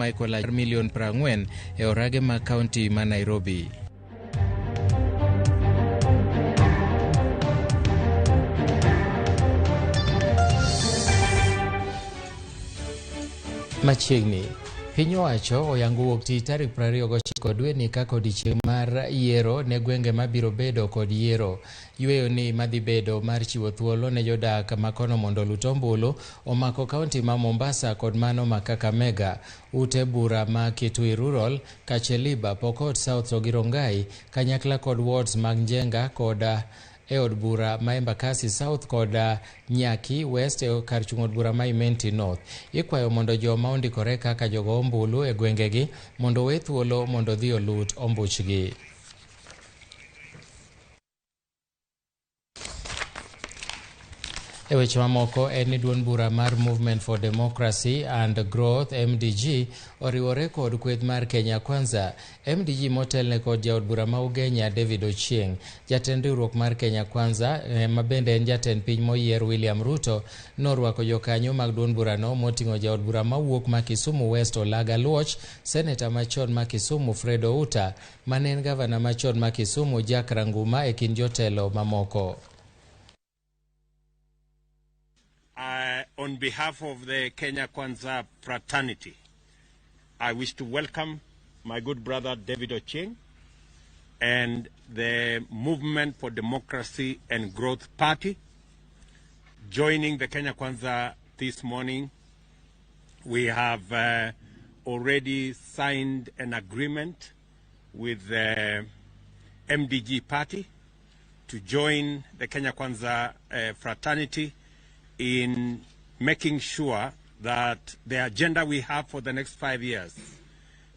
Michael milion 40 e orage ma kaunti ma Nairobi. Machiegni piny owacho oyango wuok tich tarik 29 dwe ni kaka odiechieng' mar yiero ne gwenge mabiro bedo kod yiero. Yweyo ni madhi bedo mar chiwo thuolo ne jodak makono mondo lut ombulu omako kaunti ma Mombasa kod mano ma Kakamega. Ute bura ma Kitui Rural, Kacheliba, Pokot South to Girongai kanyakla kod wards mag Njenga kod e od bura ma Embakasi South kod Nyaki West e kar chung' od bura ma Imenti North. Ikwayo mondo joma ondikore kaka jogo ombulu e gwengegi mondo we thuolo mondo dhi olut ombuchgi. E weche mamoko en ni duond bura mar Movement for Democracy and Growth MDG oriwore kod kweth mar Kenya Kwanza. MDG motelne kod jaod bura ma Ugenya David Ochieng. Jatend riwruok mar Kenya Kwanza ma bende en jatend piny moyier William Ruto norwako jokanyo mag duond burano moting'o jaod bura mawuok ma Kisumu West Olaga Luoch, seneta machon ma Kisumu Fred Outa, mane en gavana machon ma Kisumu Jack Ranguma e kind jotelo mamoko. On behalf of the Kenya Kwanza fraternity, I wish to welcome my good brother David Ochieng and the Movement for Democracy and Growth Party joining the Kenya Kwanza this morning. We have already signed an agreement with the MDG party to join the Kenya Kwanza fraternity in making sure that the agenda we have for the next 5 years,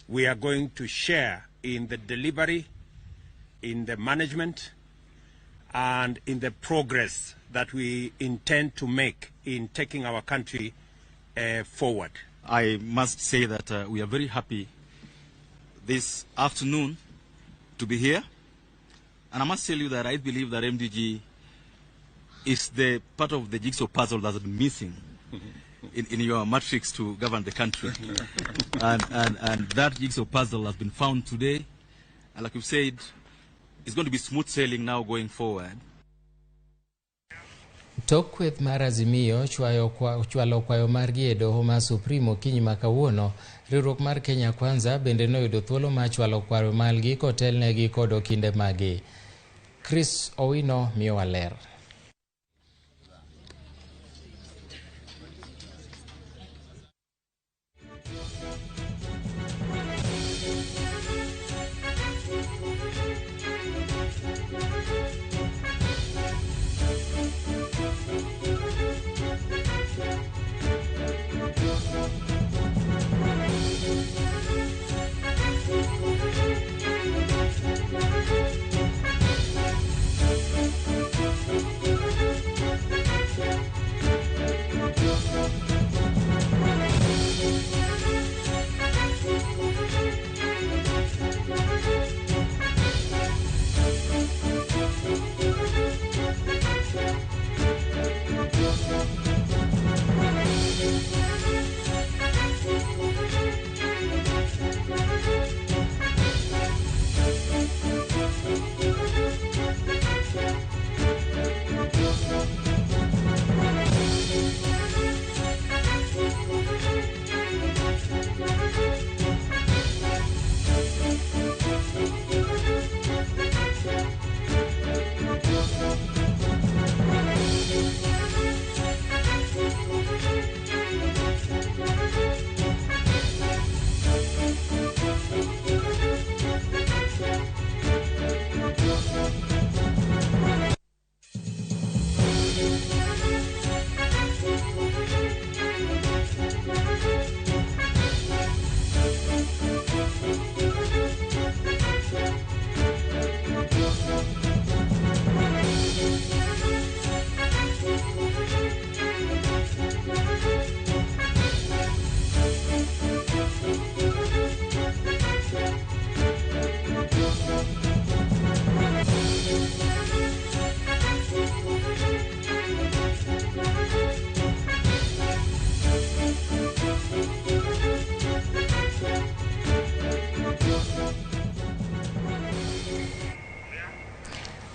we are going to share in the delivery, in the management, and in the progress that we intend to make in taking our country forward. I must say that we are very happy this afternoon to be here. And I must tell you that I believe that MDG is the part of the jigsaw puzzle that's been missing in your matrix to govern the country. and that jigsaw puzzle has been found today. And like you said, it's going to be smooth sailing now going forward. Tok kweth mar Azimio chwalo kwayo margi e doho ma Supreme okinyi ma kawuono, riwruok mar Kenya Kwanza bende noyudo thuolo mar chwalo kwayo margi kotelnegi kod okinde magi. Chris Owino miyo waler.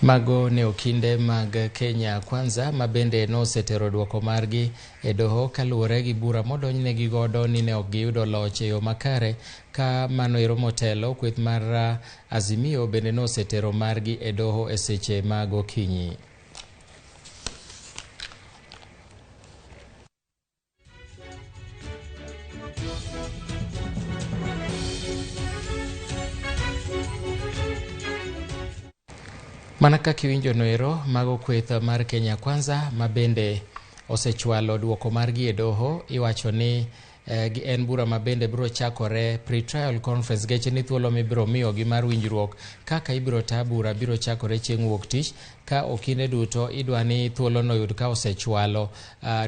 Mago ne okinde mag Kenya Kwanza mabende nosetero duoko margi e doho kaluwore gi bura modonjnegi godo ni ne ok giyudo loch e yo makare, ka mano ero motelo kweth mar Azimio bende nosetero margi e doho e seche mag okinyi. Mana kaka iwinjo noero, mago kweth mar Kenya Kwanza mabende osechwalo duoko margi e doho. Iwacho ni en bura mabende biro chakore pre-trial conference, geche ni thuolo mibiro miyogi mar winjruok kaka ibiro taa bura biro chakore chieng' wuok tich, ka okinde duto idwa ni thuolo no yud ka osechwalo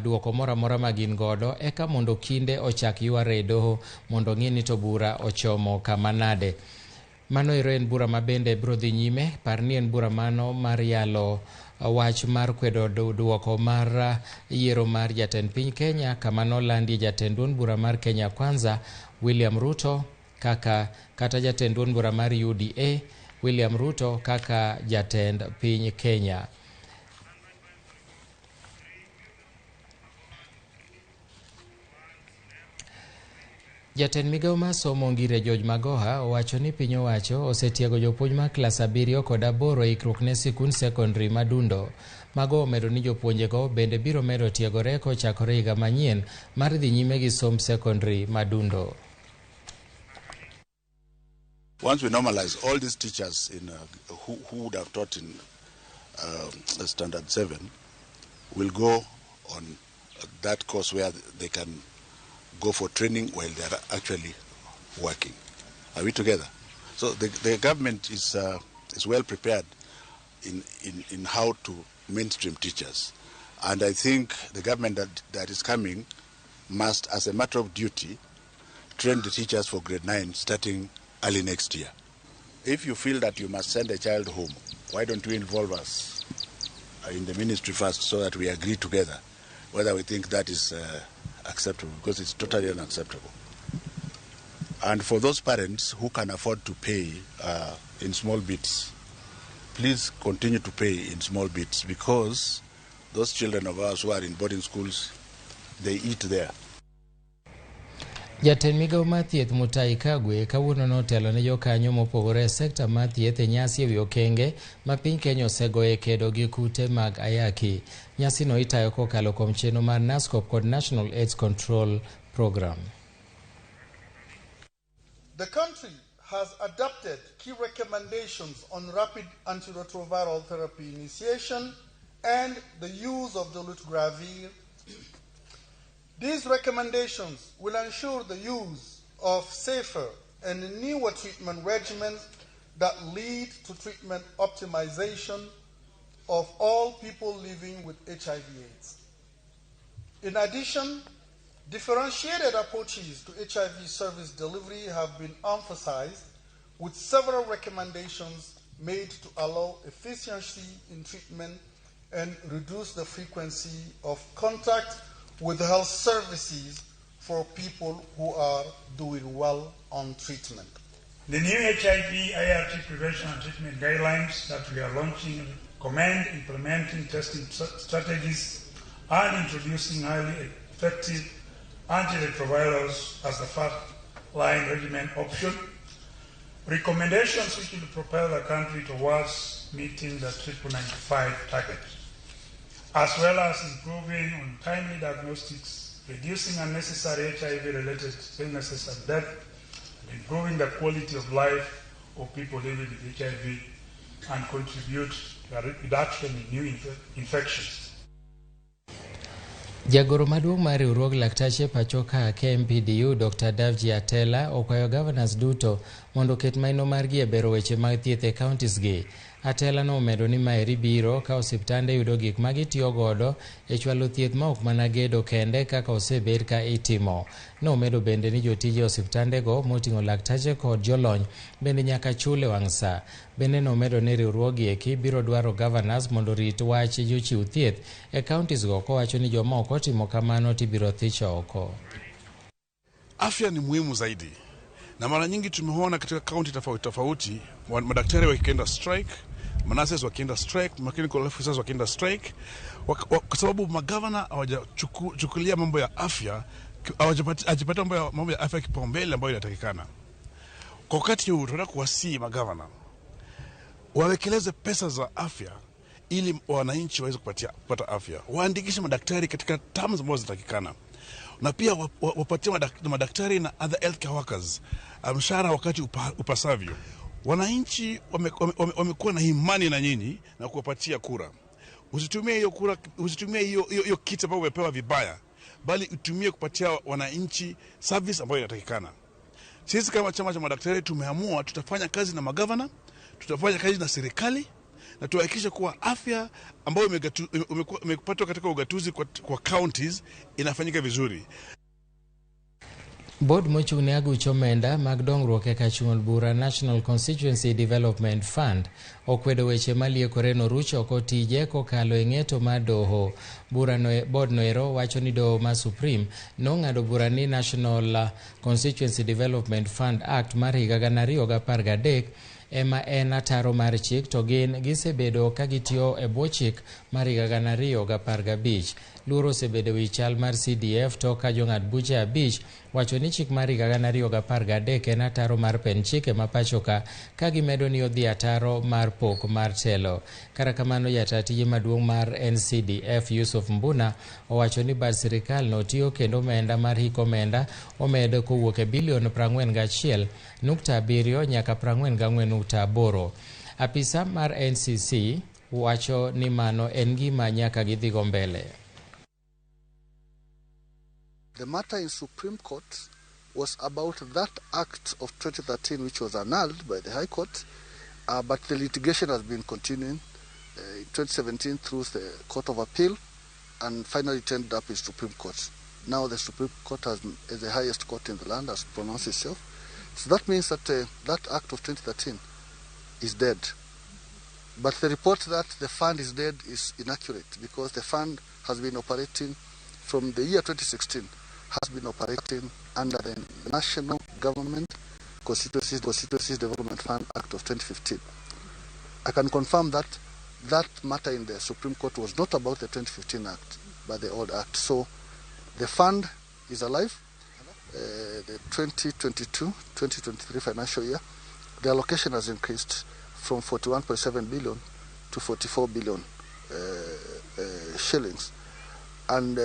duoko mora mora magin godo, eka mondo kinde ochak yware e doho mondo ng'e ni to bura ochomo kama nade. Mano ero en bura mabende biro dhi nyime. Par ni en bura mano mar yalo wach mar kwedo duoko mar yiero mar jatend piny Kenya, kama nolandi jatend duond bura mar Kenya Kwanza William Ruto kata jatend duond bura mar UDA William Ruto kaka jatend piny Kenya. Jatend migao mar somo Ngire George Magoha owacho ni piny owacho osetiego jopuonj mar klas 7 kod 8 e ikruok ne sikund sekondari madundo. Mago omedo ni jopuonjego bende biro medo tiegore kochakore higa manyien mar dhi nyime gi somb sekondari madundo. Once we normalize, all these teachers who would have taught in standard 7 will go on that course where they can go for training while they are actually working. Are we together? So the government is well prepared in how to mainstream teachers, and I think the government that is coming must, as a matter of duty, train the teachers for grade 9 starting early next year. If you feel that you must send a child home, why don't we involve us in the ministry first so that we agree together whether we think that is acceptable, because it's totally unacceptable. And for those parents who can afford to pay in small bits, please continue to pay in small bits, because those children of ours who are in boarding schools, they eat there. Jatend migao mar thieth Mutahi Kagwe kawuono notelo ne jokanyo mopogore e sekta mar thieth e nyasi e wi okenge ma piny Kenya osegoye kedo gi kute mag ayaki. Nyasi no itayo kokalo kuom chenro mar NASCOP kod National AIDS Control Program. The country has adopted key recommendations on rapid antiretroviral therapy initiation and the use of dolutegravir. These recommendations will ensure the use of safer and newer treatment regimens that lead to treatment optimization of all people living with HIV/AIDS. In addition, differentiated approaches to HIV service delivery have been emphasized, with several recommendations made to allow efficiency in treatment and reduce the frequency of contact with health services for people who are doing well on treatment. The new HIV/IRT prevention and treatment guidelines that we are launching recommend implementing testing strategies and introducing highly effective antiretrovirals as the first-line regimen option. Recommendations which will propel the country towards meeting the 995 target, as well as improving on timely diagnostics, reducing unnecessary HIV-related illnesses and death, and improving the quality of life of people living with HIV, and contribute to a reduction in new infections. Jagoro maduong' mar riwruog laktache pachoka KMPDU Dr. Davji Atela okwayo governors duto mondo ket maino margi e bero weche mag thieth e counties gi. Atela no omedo ni maeri biro ka osiptande yudo gik ma gitiyo godo e chwalo thieth ma ok mana gedo kende kaka osebed ka itimo. No omedo bende ni jotije osiptande go moting'o laktache kod jolony bende nyaka chule wang' sa. Bende no omedo ni riwruogi eki biro dwaro governors mondo rit wach jochiw thieth e counties go, kowacho ni joma ok otimo kamano tibiro thicho oko. Afya ni muhimu zaidi, na mara nyingi tumeona katika kaunti tofauti tofauti madaktari wakienda strike manassas wakienda strike, mechanical officers wakienda strike, kwa sababu magavana hawajachukulia mambo ya afya, hawajapatia mambo ya afya kipaumbele ambayo inatakikana. Kwa wakati huu tunataka kuwasihi magavana wawekeleze pesa za afya ili wananchi waweze kupata afya. Waandikishe madaktari katika terms ambazo zinatakikana. Na pia wapatie madaktari na other healthcare workers mshahara wakati upasavyo. Wananchi wamekuwa na imani na nyinyi na kuwapatia kura. Usitumie hiyo kura, usitumie hiyo kiti ambayo umepewa vibaya, bali utumie kupatia wananchi service ambayo inatakikana. Sisi kama chama cha madaktari tumeamua tutafanya kazi na magavana, tutafanya kazi na serikali, na tuhakikishe kuwa afya ambayo imepatwa katika ugatuzi kwa counties inafanyika vizuri. Board mochung'ne aguch omenda mag dongruok e kachung'ol bura National Constituency Development Fund okwedo weche maliekore noruch oko tije kokalo e ng'eto mar doho. Board noero wacho ni doho ma Supreme nong'ado bura ni National Constituency Development Fund Act mar higa 2013 ema en ataro mar chik, to gin gisebedo ka gitiyo e bwo chik mar higa 2015. Luoro osebedo wi chal mar CDF to ka jong'ad buche 5 wacho ni chik mar higa 2013 en ataro mar pen chike ma pachoka, ka gimedo ni odhi ataro mar pok mar telo. Kata kamano, jata tije maduong' mar NCDF Yusuf Mbuna owacho ni bad sirikal no tiyo kendo omenda mar hik omenda omed kowuok e bilion 41.7 nyaka 44.8. Apisa mar NCC wacho ni mano en gima nyaka gidhigo mbele. The matter in Supreme Court was about that act of 2013 which was annulled by the High Court, but the litigation has been continuing in 2017 through the Court of Appeal and finally turned up in Supreme Court. Now the Supreme Court is the highest court in the land, has pronounced itself. So that means that that act of 2013 is dead. But the report that the fund is dead is inaccurate, because the fund has been operating from the year 2016, has been operating under the National Government Constituencies Development Fund Act of 2015. I can confirm that that matter in the Supreme Court was not about the 2015 Act, but the old Act. So the fund is alive. The 2022-2023 financial year, the allocation has increased from 41.7 billion to 44 billion shillings. And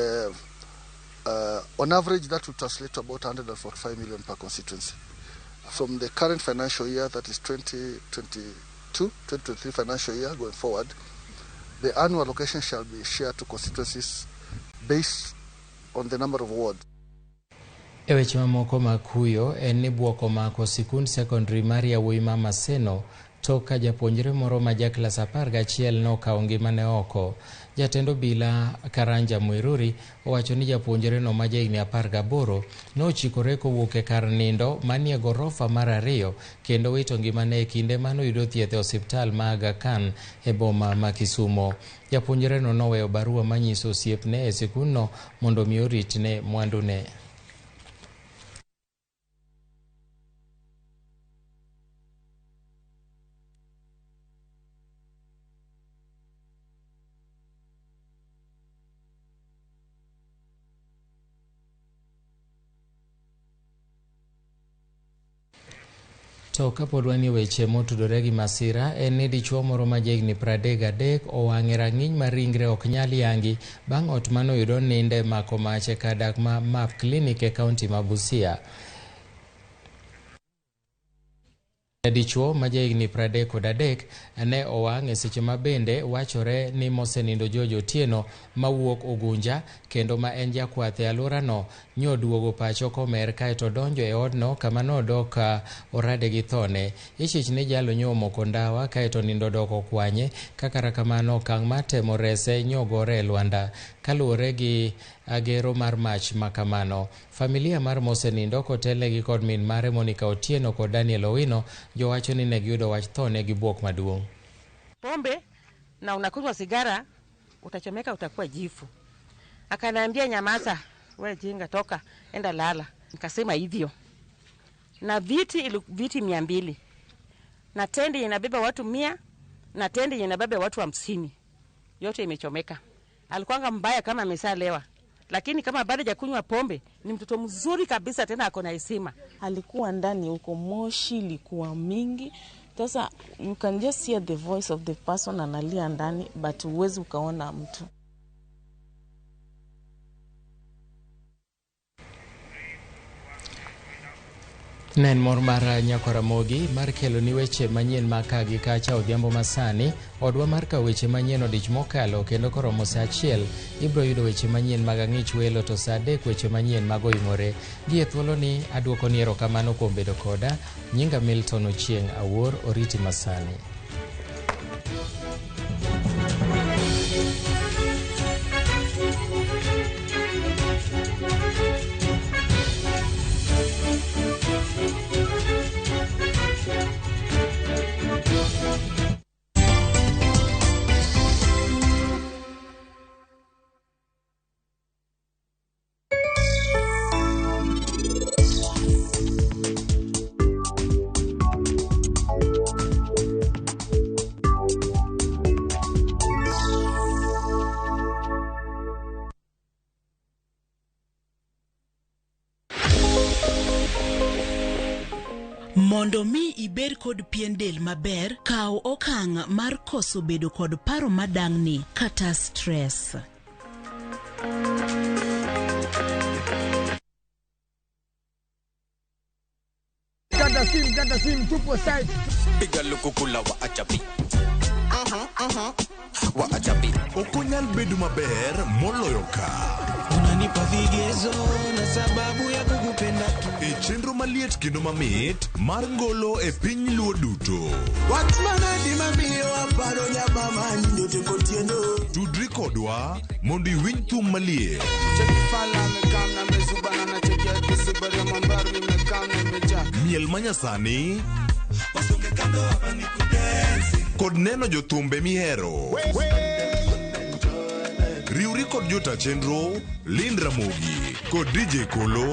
on average, that will translate to about 145 million per constituency. From the current financial year, that is 2022-2023 financial year going forward, the annual allocation shall be shared to constituencies based on the number of wards. E weche mamoko makuyo en ni bwoko mako sikund secondary mar yawuoyi ma Maseno tok ka japuonjre moro ma ja klas 11 nokawo ngimane oko. Jatend obila Karanja Mwiruri owacho ni japuonjre no ma jahigni 18 nochikore kowuok e kar nindo manie gorofa mar 2 kendo wito ngimane e kinde manoyudo thieth e osiptal ma Aga Khan e boma ma Kisumo. Japuonjre no noweyo barua manyiso osiepne e sikundno mondo mi oritne mwandune. To kapod wanie weche motudore gi masira, en ni dichuo moro ma jahigni 33 owang'e rang'iny mar ringre ok nyal yangi bang' ot manoyudo ninde mako mach e kar dak ma MAP Clinic e kaunti ma Busia. Dichuo ma jahigni 33 ne owang' e seche ma bende wachore ni mosenindo George Otieno mawuok Ugunja kendo ma en jakwath e alworano nyoduogo pacho komer kaeto donjo e odno kama nodok orade gi thone. Ichich ni jalo nyomoko ndawa kaeto nindo dok okwanye, kaka kamano okang' mar temo rese nyogore e lwanda. Kaluwore gi agero mar mach makamano, familia mar mosenindo kotelnegi kod min mare Monica Otieno kod Daniel Owino jowacho ni ne giyudo wach thone gi buok maduong'. Pombe na unakunywa sigara utachomeka, utakuwa jifu. Akaniambia nyamaza, wewe jinga, toka enda lala. Nikasema hivyo. Na viti 200 na tendi inabeba watu 100 na tende yenye baba watu 50 yote imechomeka. Alikuwa mbaya kama amesalewa, lakini kama bado hajakunywa pombe ni mtoto mzuri kabisa, tena ako na heshima. Alikuwa ndani huko, moshi ilikuwa mingi. Sasa you can just hear the voice of the person analia ndani, but huwezi ukaona mtu. Nen mor mar nyako Ramogi mar kelo ni weche manyien maka gi kacha odhiambo masani. Odwa mar ka weche manyien odich mokalo kendo koromo saa 1 ibro yudo weche manyien mag ang'ich welo, to saa 3 weche manyien mag oimore. Gie thuolo ni aduoko ni erokamano kuom bedo koda. Nyinga Milton Ochieng' Awuor, oriti masani. Mondo mi iber kod pien del maber, kaw okang' mar koso bedo kod paro madang'ni kata stress. Kata sim tupo side. Piga lukukula wa achapi. Wa achapi. Okunyal bedo maber moloyo ka. Unanipa vigezo na sababu ya kukupenda tu. E chenro maliet kendo mamit mar ngolo e piny luo duto. Watmana di mamiyo aparo nyama manyo teko tiendo. Tudri kodwa mondo iwinj thum maliet. Chekifala mekana mezubana na chekia kisibari mambaru mekana meja. Miel manyasani. Wasunge kando hapa ni kudensi. Kod neno jothumbe mihero. Riuri kod jota chenro, Lind Ramogi, kod DJ Kolo.